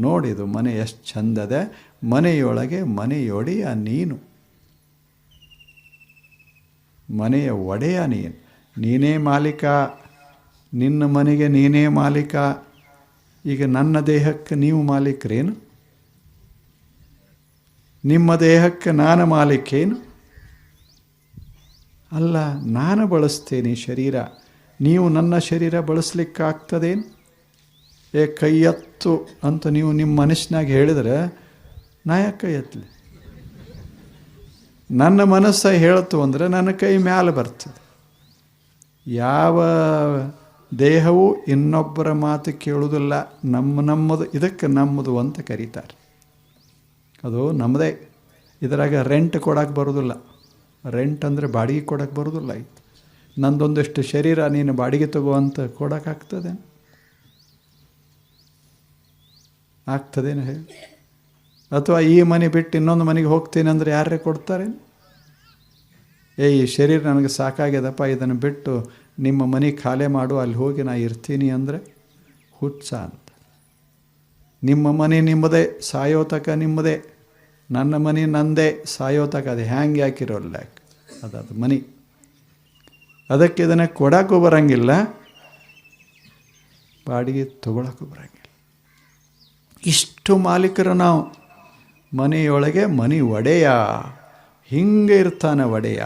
ನೋಡಿದು ಮನೆ ಎಷ್ಟು ಚಂದದೆ, ಮನೆಯೊಳಗೆ ಮನೆಯೊಡೆಯ ನೀನು, ಮನೆಯ ಒಡೆಯ ನೀನು. ನೀನೇ ಮಾಲೀಕ, ನಿನ್ನ ಮನೆಗೆ ನೀನೇ ಮಾಲೀಕ. ಈಗ ನನ್ನ ದೇಹಕ್ಕೆ ನೀವು ಮಾಲೀಕರೇನು? ನಿಮ್ಮ ದೇಹಕ್ಕೆ ನಾನು ಮಾಲೀಕೇನು? ಅಲ್ಲ, ನಾನು ಬಳಸ್ತೇನೆ ಶರೀರ, ನೀವು ನನ್ನ ಶರೀರ ಬಳಸಲಿಕ್ಕಾಗ್ತದೇನು? ಕೈ ಎತ್ತು ಅಂತ ನೀವು ನಿಮ್ಮ ಮನಸ್ಸಿನಾಗ ಹೇಳಿದರೆ ನಾ ಯಾಕೆ ಕೈ ಎತ್ತಲಿ? ನನ್ನ ಮನಸ್ಸು ಹೇಳ್ತು ಅಂದರೆ ನನ್ನ ಕೈ ಮ್ಯಾಲೆ ಬರ್ತದೆ. ಯಾವ ದೇಹವು ಇನ್ನೊಬ್ಬರ ಮಾತು ಕೇಳುವುದಿಲ್ಲ. ನಮ್ಮದು ಇದಕ್ಕೆ ನಮ್ಮದು ಅಂತ ಕರೀತಾರೆ. ಅದು ನಮ್ಮದೇ. ಇದರಾಗ ರೆಂಟ್ ಕೊಡೋಕ್ಕೆ ಬರೋದಿಲ್ಲ. ರೆಂಟ್ ಅಂದರೆ ಬಾಡಿಗೆ ಕೊಡೋಕ್ಕೆ ಬರೋದಿಲ್ಲ. ಆಯ್ತು, ನಂದೊಂದಿಷ್ಟು ಶರೀರ ನೀನು ಬಾಡಿಗೆ ತಗೋ ಅಂತ ಕೊಡೋಕ್ಕಾಗ್ತದೆ? ಆಗ್ತದೇನು ಹೇಳಿ? ಅಥವಾ ಈ ಮನೆ ಬಿಟ್ಟು ಇನ್ನೊಂದು ಮನೆಗೆ ಹೋಗ್ತೀನಿ ಅಂದರೆ ಯಾರೇ ಕೊಡ್ತಾರೆ? ಈ ಶರೀರ ನನಗೆ ಸಾಕಾಗ್ಯದಪ್ಪ, ಇದನ್ನು ಬಿಟ್ಟು ನಿಮ್ಮ ಮನೆ ಖಾಲಿ ಮಾಡು, ಅಲ್ಲಿ ಹೋಗಿ ನಾ ಇರ್ತೀನಿ ಅಂದರೆ ಹುಚ್ಚ ಅಂತ. ನಿಮ್ಮ ಮನೆ ನಿಮ್ಮದೇ, ಸಾಯೋತಕ ನಿಮ್ಮದೇ. ನನ್ನ ಮನೆ ನಂದೇ, ಸಾಯೋತಕ ಅದು ಹ್ಯಾಂಗೆ ಹಾಕಿರೋಲ್ಲ, ಅದದು ಮನೆ. ಅದಕ್ಕೆ ಇದನ್ನು ಕೊಡೋಕ್ಕೂ ಬರೋಂಗಿಲ್ಲ, ಬಾಡಿಗೆ ತಗೊಳಕ್ಕೂ ಬರೋಂಗಿಲ್ಲ. ಇಷ್ಟು ಮಾಲೀಕರು ನಾವು. ಮನೆಯೊಳಗೆ ಮನೆ ಒಡೆಯ, ಹಿಂಗೆ ಇರ್ತಾನೆ ಒಡೆಯ.